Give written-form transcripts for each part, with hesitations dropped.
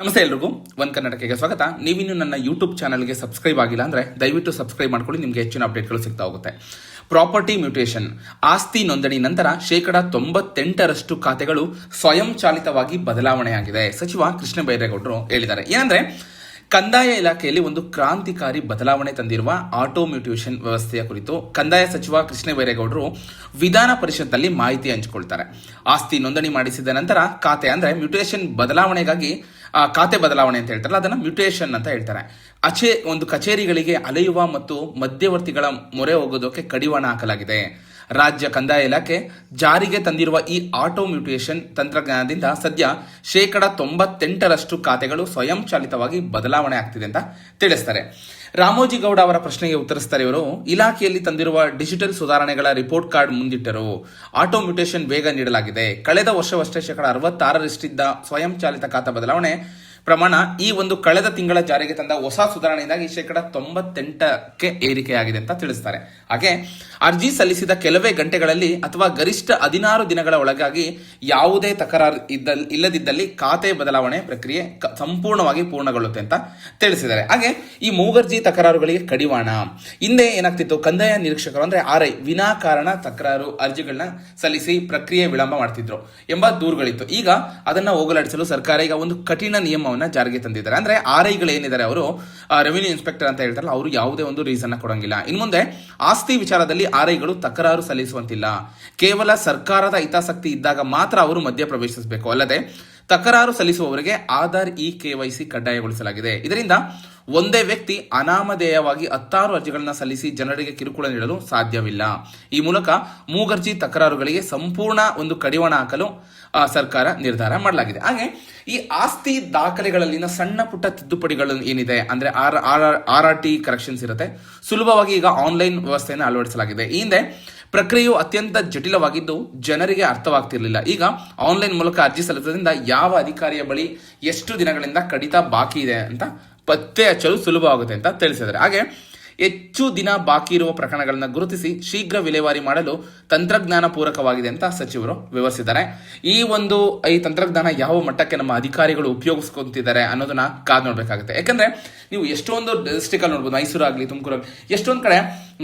ನಮಸ್ತೆ ಎಲ್ರಿಗೂ ಒನ್ ಕರ್ನಾಟಕಕ್ಕೆ ಸ್ವಾಗತ. ನೀವಿನ್ನು ನನ್ನ ಯೂಟ್ಯೂಬ್ ಚಾನಲ್ಗೆ ಸಬ್ಸ್ಕ್ರೈಬ್ ಆಗಿಲ್ಲ ಅಂದರೆ ದಯವಿಟ್ಟು ಸಬ್ಸ್ಕ್ರೈಬ್ ಮಾಡ್ಕೊಳ್ಳಿ. ನಿಮಗೆ ಹೆಚ್ಚಿನ ಅಪ್ಡೇಟ್ಗಳು ಸಿಗ್ತಾ ಹೋಗುತ್ತೆ. ಪ್ರಾಪರ್ಟಿ ಮ್ಯೂಟೇಷನ್, ಆಸ್ತಿ ನೋಂದಣಿ ನಂತರ 98% ಖಾತೆಗಳು ಸ್ವಯಂಚಾಲಿತವಾಗಿ ಬದಲಾವಣೆಯಾಗಿದೆ. ಸಚಿವ ಕೃಷ್ಣ ಬೈರೇಗೌಡರು ಹೇಳಿದ್ದಾರೆ. ಏನಂದ್ರೆ, ಕಂದಾಯ ಇಲಾಖೆಯಲ್ಲಿ ಒಂದು ಕ್ರಾಂತಿಕಾರಿ ಬದಲಾವಣೆ ತಂದಿರುವ ಆಟೋ ಮ್ಯೂಟೇಷನ್ ವ್ಯವಸ್ಥೆಯ ಕುರಿತು ಕಂದಾಯ ಸಚಿವ ಕೃಷ್ಣ ಬೈರೇಗೌಡರು ವಿಧಾನ ಪರಿಷತ್ನಲ್ಲಿ ಮಾಹಿತಿ ಹಂಚಿಕೊಳ್ತಾರೆ. ಆಸ್ತಿ ನೋಂದಣಿ ಮಾಡಿಸಿದ ನಂತರ ಖಾತೆ ಅಂದ್ರೆ ಮ್ಯೂಟೇಷನ್ ಬದಲಾವಣೆಗಾಗಿ ಖಾತೆ ಬದಲಾವಣೆ ಅಂತ ಹೇಳ್ತಾರಲ್ಲ, ಅದನ್ನ ಮ್ಯೂಟೇಷನ್ ಅಂತ ಹೇಳ್ತಾರೆ. ಒಂದು ಕಚೇರಿಗಳಿಗೆ ಅಲೆಯುವ ಮತ್ತು ಮಧ್ಯವರ್ತಿಗಳ ಮೊರೆ ಹೋಗೋದಕ್ಕೆ ಕಡಿವಾಣ ಹಾಕಲಾಗಿದೆ. ರಾಜ್ಯ ಕಂದಾಯ ಇಲಾಖೆ ಜಾರಿಗೆ ತಂದಿರುವ ಈ ಆಟೋ ಮ್ಯೂಟೇಷನ್ ತಂತ್ರಜ್ಞಾನದಿಂದ ಸದ್ಯ 98% ಖಾತೆಗಳು ಸ್ವಯಂಚಾಲಿತವಾಗಿ ಬದಲಾವಣೆ ಆಗ್ತಿದೆ ಅಂತ ತಿಳಿಸ್ತಾರೆ. ರಾಮೋಜಿಗೌಡ ಅವರ ಪ್ರಶ್ನೆಗೆ ಉತ್ತರಿಸ್ತಾರೆ ಇವರು. ಇಲಾಖೆಯಲ್ಲಿ ತಂದಿರುವ ಡಿಜಿಟಲ್ ಸುಧಾರಣೆಗಳ ರಿಪೋರ್ಟ್ ಕಾರ್ಡ್ ಮುಂದಿಟ್ಟರು. ಆಟೋ ಮ್ಯೂಟೇಷನ್ ವೇಗ ನೀಡಲಾಗಿದೆ. ಕಳೆದ ವರ್ಷವಷ್ಟೇ 66% ಸ್ವಯಂಚಾಲಿತ ಖಾತೆ ಬದಲಾವಣೆ ಪ್ರಮಾಣ ಈ ಒಂದು ಕಳೆದ ತಿಂಗಳ ಜಾರಿಗೆ ತಂದ ಹೊಸ ಸುಧಾರಣೆಯಿಂದಾಗಿ 98% ಏರಿಕೆಯಾಗಿದೆ ಅಂತ ತಿಳಿಸ್ತಾರೆ. ಹಾಗೆ ಅರ್ಜಿ ಸಲ್ಲಿಸಿದ ಕೆಲವೇ ಗಂಟೆಗಳಲ್ಲಿ ಅಥವಾ ಗರಿಷ್ಠ 16 ದಿನಗಳ ಒಳಗಾಗಿ ಯಾವುದೇ ತಕರಾರು ಇಲ್ಲದಿದ್ದಲ್ಲಿ ಖಾತೆ ಬದಲಾವಣೆ ಪ್ರಕ್ರಿಯೆ ಸಂಪೂರ್ಣವಾಗಿ ಪೂರ್ಣಗೊಳ್ಳುತ್ತೆ ಅಂತ ತಿಳಿಸಿದ್ದಾರೆ. ಹಾಗೆ ಈ ಮೂಗರ್ಜಿ ತಕರಾರುಗಳಿಗೆ ಕಡಿವಾಣ. ಹಿಂದೆ ಏನಾಗ್ತಿತ್ತು, ಕಂದಾಯ ನಿರೀಕ್ಷಕರು ಅಂದ್ರೆ RI ವಿನಾಕಾರಣ ತಕರಾರು ಅರ್ಜಿಗಳನ್ನ ಸಲ್ಲಿಸಿ ಪ್ರಕ್ರಿಯೆ ವಿಳಂಬ ಮಾಡ್ತಿದ್ರು ಎಂಬ ದೂರುಗಳಿತ್ತು. ಈಗ ಅದನ್ನ ಹೋಗಲಾಡಿಸಲು ಸರ್ಕಾರ ಈಗ ಒಂದು ಕಠಿಣ ನಿಯಮವನ್ನ ಜಾರಿಗೆ ತಂದಿದ್ದಾರೆ. ಅಂದ್ರೆ RIಗಳು ಏನಿದ್ದಾರೆ, ಅವರು ರೆವಿನ್ಯೂ ಇನ್ಸ್ಪೆಕ್ಟರ್ ಅಂತ ಹೇಳ್ತಾರಲ್ಲ, ಅವರು ಯಾವುದೇ ಒಂದು ರೀಸನ್ ಕೊಡಂಗಿಲ್ಲ. ಇನ್ನು ಮುಂದೆ ಆಸ್ತಿ ವಿಚಾರದಲ್ಲಿ RIಗಳು ತಕರಾರು ಸಲ್ಲಿಸುವಂತಿಲ್ಲ. ಕೇವಲ ಸರ್ಕಾರದ ಹಿತಾಸಕ್ತಿ ಇದ್ದಾಗ ಮಾತ್ರ ಅವರು ಮಧ್ಯ ಪ್ರವೇಶಿಸಬೇಕು. ಅಲ್ಲದೆ ತಕರಾರು ಸಲ್ಲಿಸುವವರಿಗೆ ಆಧಾರ್ KYC ಕಡ್ಡಾಯಗೊಳಿಸಲಾಗಿದೆ. ಇದರಿಂದ ಒಂದೇ ವ್ಯಕ್ತಿ ಅನಾಮಧೇಯವಾಗಿ 16 ಅರ್ಜಿಗಳನ್ನ ಸಲ್ಲಿಸಿ ಜನರಿಗೆ ಕಿರುಕುಳ ನೀಡಲು ಸಾಧ್ಯವಿಲ್ಲ. ಈ ಮೂಲಕ ಮೂಗರ್ಜಿ ತಕರಾರುಗಳಿಗೆ ಸಂಪೂರ್ಣ ಒಂದು ಕಡಿವಾಣ ಹಾಕಲು ಸರ್ಕಾರ ನಿರ್ಧಾರ ಮಾಡಲಾಗಿದೆ. ಹಾಗೆ ಈ ಆಸ್ತಿ ದಾಖಲೆಗಳಲ್ಲಿನ ಸಣ್ಣ ಪುಟ್ಟ ತಿದ್ದುಪಡಿಗಳು ಏನಿದೆ ಅಂದ್ರೆ RRT ಕರೆಕ್ಷನ್ಸ್ ಇರುತ್ತೆ, ಸುಲಭವಾಗಿ ಈಗ ಆನ್ಲೈನ್ ವ್ಯವಸ್ಥೆಯನ್ನು ಅಳವಡಿಸಲಾಗಿದೆ. ಈ ಹಿಂದೆ ಪ್ರಕ್ರಿಯೆಯು ಅತ್ಯಂತ ಜಟಿಲವಾಗಿದ್ದು ಜನರಿಗೆ ಅರ್ಥವಾಗ್ತಿರ್ಲಿಲ್ಲ. ಈಗ ಆನ್ಲೈನ್ ಮೂಲಕ ಅರ್ಜಿ ಸಲ್ಲಿಸೋದ್ರಿಂದ ಯಾವ ಅಧಿಕಾರಿಯ ಬಳಿ ಎಷ್ಟು ದಿನಗಳಿಂದ ಕಡಿತ ಬಾಕಿ ಇದೆ ಅಂತ ಪತ್ತೆ ಹಚ್ಚಲು ಸುಲಭವಾಗುತ್ತೆ ಅಂತ ತಿಳಿಸಿದ್ದಾರೆ. ಹಾಗೆ ಹೆಚ್ಚು ದಿನ ಬಾಕಿ ಇರುವ ಪ್ರಕರಣಗಳನ್ನು ಗುರುತಿಸಿ ಶೀಘ್ರ ವಿಲೇವಾರಿ ಮಾಡಲು ತಂತ್ರಜ್ಞಾನ ಪೂರಕವಾಗಿದೆ ಅಂತ ಸಚಿವರು ವಿವರಿಸಿದ್ದಾರೆ. ಈ ತಂತ್ರಜ್ಞಾನ ಯಾವ ಮಟ್ಟಕ್ಕೆ ನಮ್ಮ ಅಧಿಕಾರಿಗಳು ಉಪಯೋಗಿಸ್ಕೊಂತಿದ್ದಾರೆ ಅನ್ನೋದನ್ನ ಕಾದು ನೋಡ್ಬೇಕಾಗುತ್ತೆ. ಯಾಕಂದ್ರೆ ನೀವು ಎಷ್ಟೊಂದು ಡಿಸ್ಟ್ರಿಕ್ಟ್ ಅಲ್ಲಿ ನೋಡ್ಬೋದು, ಮೈಸೂರು ಆಗಲಿ, ತುಮಕೂರು ಆಗಲಿ, ಎಷ್ಟೊಂದು ಕಡೆ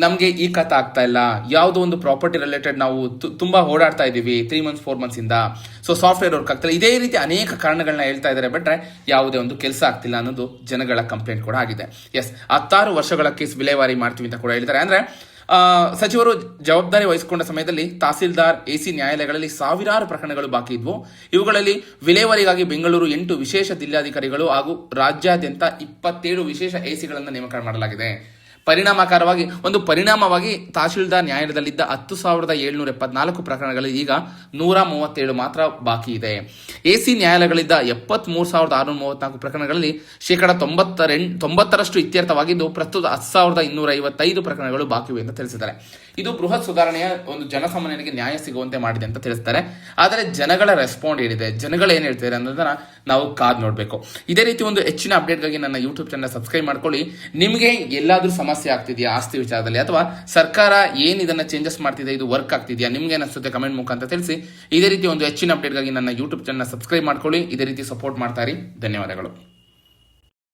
ನಮಗೆ ಈ ಖಾತೆ ಆಗ್ತಾ ಇಲ್ಲ, ಯಾವುದೋ ಒಂದು ಪ್ರಾಪರ್ಟಿ ರಿಲೇಟೆಡ್ ನಾವು ತುಂಬಾ ಓಡಾಡ್ತಾ ಇದೀವಿ 3 months 4 months ಇಂದ, ಸೊ ಸಾಫ್ಟ್ವೇರ್ ವರ್ಕ್ ಆಗ್ತಿಲ್ಲ, ಇದೇ ರೀತಿ ಅನೇಕ ಕಾರಣಗಳನ್ನ ಹೇಳ್ತಾ ಇದ್ದಾರೆ. ಬಿಟ್ರೆ ಯಾವುದೇ ಒಂದು ಕೆಲಸ ಆಗ್ತಿಲ್ಲ ಅನ್ನೋದು ಜನಗಳ ಕಂಪ್ಲೇಂಟ್ ಕೂಡ ಆಗಿದೆ. 16 ವರ್ಷಗಳ ಕೇಸ್ ವಿಲೇವಾರಿ ಮಾಡ್ತೀವಿ ಅಂತ ಕೂಡ ಹೇಳಿದ್ದಾರೆ. ಅಂದ್ರೆ ಸಚಿವರು ಜವಾಬ್ದಾರಿ ವಹಿಸಿಕೊಂಡ ಸಮಯದಲ್ಲಿ ತಹಸೀಲ್ದಾರ್ AC ನ್ಯಾಯಾಲಯಗಳಲ್ಲಿ ಸಾವಿರಾರು ಪ್ರಕರಣಗಳು ಬಾಕಿ ಇದ್ವು. ಇವುಗಳಲ್ಲಿ ವಿಲೇವಾರಿಗಾಗಿ ಬೆಂಗಳೂರು 8 ವಿಶೇಷ ಜಿಲ್ಲಾಧಿಕಾರಿಗಳು ಹಾಗೂ ರಾಜ್ಯಾದ್ಯಂತ 27 ವಿಶೇಷ ACಗಳನ್ನು ನೇಮಕ ಮಾಡಲಾಗಿದೆ. ಪರಿಣಾಮವಾಗಿ ತಹಶೀಲ್ದಾರ್ ನ್ಯಾಯಾಲಯದಲ್ಲಿದ್ದ 10,774 ಪ್ರಕರಣಗಳಲ್ಲಿ ಈಗ 137 ಮಾತ್ರ ಬಾಕಿ ಇದೆ. AC ನ್ಯಾಯಾಲಯಗಳಿದ್ದ 73,634 ಪ್ರಕರಣಗಳಲ್ಲಿ 90% ಇತ್ಯರ್ಥವಾಗಿದ್ದು ಪ್ರಸ್ತುತ 10,255 ಪ್ರಕರಣಗಳು ಬಾಕಿವೆ ಅಂತ ತಿಳಿಸಿದ್ದಾರೆ. ಇದು ಬೃಹತ್ ಸುಧಾರಣೆಯ ಒಂದು ಜನಸಾಮಾನ್ಯರಿಗೆ ನ್ಯಾಯ ಸಿಗುವಂತೆ ಮಾಡಿದೆ ಅಂತ ತಿಳಿಸ್ತಾರೆ. ಆದರೆ ಜನಗಳ ರೆಸ್ಪಾಂಡ್ ಏನಿದೆ, ಜನಗಳು ಏನ್ ಹೇಳ್ತಾರೆ ಅನ್ನೋದನ್ನ ನಾವು ಕಾದ್ ನೋಡ್ಬೇಕು. ಇದೇ ರೀತಿ ಒಂದು ಹೆಚ್ಚಿನ ಅಪ್ಡೇಟ್ಗಾಗಿ ನನ್ನ ಯೂಟ್ಯೂಬ್ ಚಾನಲ್ ಸಬ್ಸ್ಕ್ರೈಬ್ ಮಾಡ್ಕೊಳ್ಳಿ. ನಿಮಗೆ ಎಲ್ಲಾದ್ರೂ ಸಮಸ್ಯೆ ಆಗ್ತಿದೆಯಾ ಆಸ್ತಿ ವಿಚಾರದಲ್ಲಿ, ಅಥವಾ ಸರ್ಕಾರ ಏನ್ ಇದನ್ನ ಚೇಂಜಸ್ ಮಾಡ್ತಿದೆ, ಇದು ವರ್ಕ್ ಆಗ್ತಿದೆಯಾ, ನಿಮ್ಗೆ ಅನಿಸುತ್ತೆ ಕಮೆಂಟ್ ಮುಖಾಂತರ ತಿಳಿಸಿ. ಇದೇ ರೀತಿ ಒಂದು ಹೆಚ್ಚಿನ ಅಪ್ಡೇಟ್ಗಾಗಿ ನನ್ನ ಯೂಟ್ಯೂಬ್ ಚಾನಲ್ ಸಬ್ಸ್ಕ್ರೈಬ್ ಮಾಡ್ಕೊಳ್ಳಿ. ಇದೇ ರೀತಿ ಸಪೋರ್ಟ್ ಮಾಡ್ತಾ ಇರಿ. ಧನ್ಯವಾದಗಳು.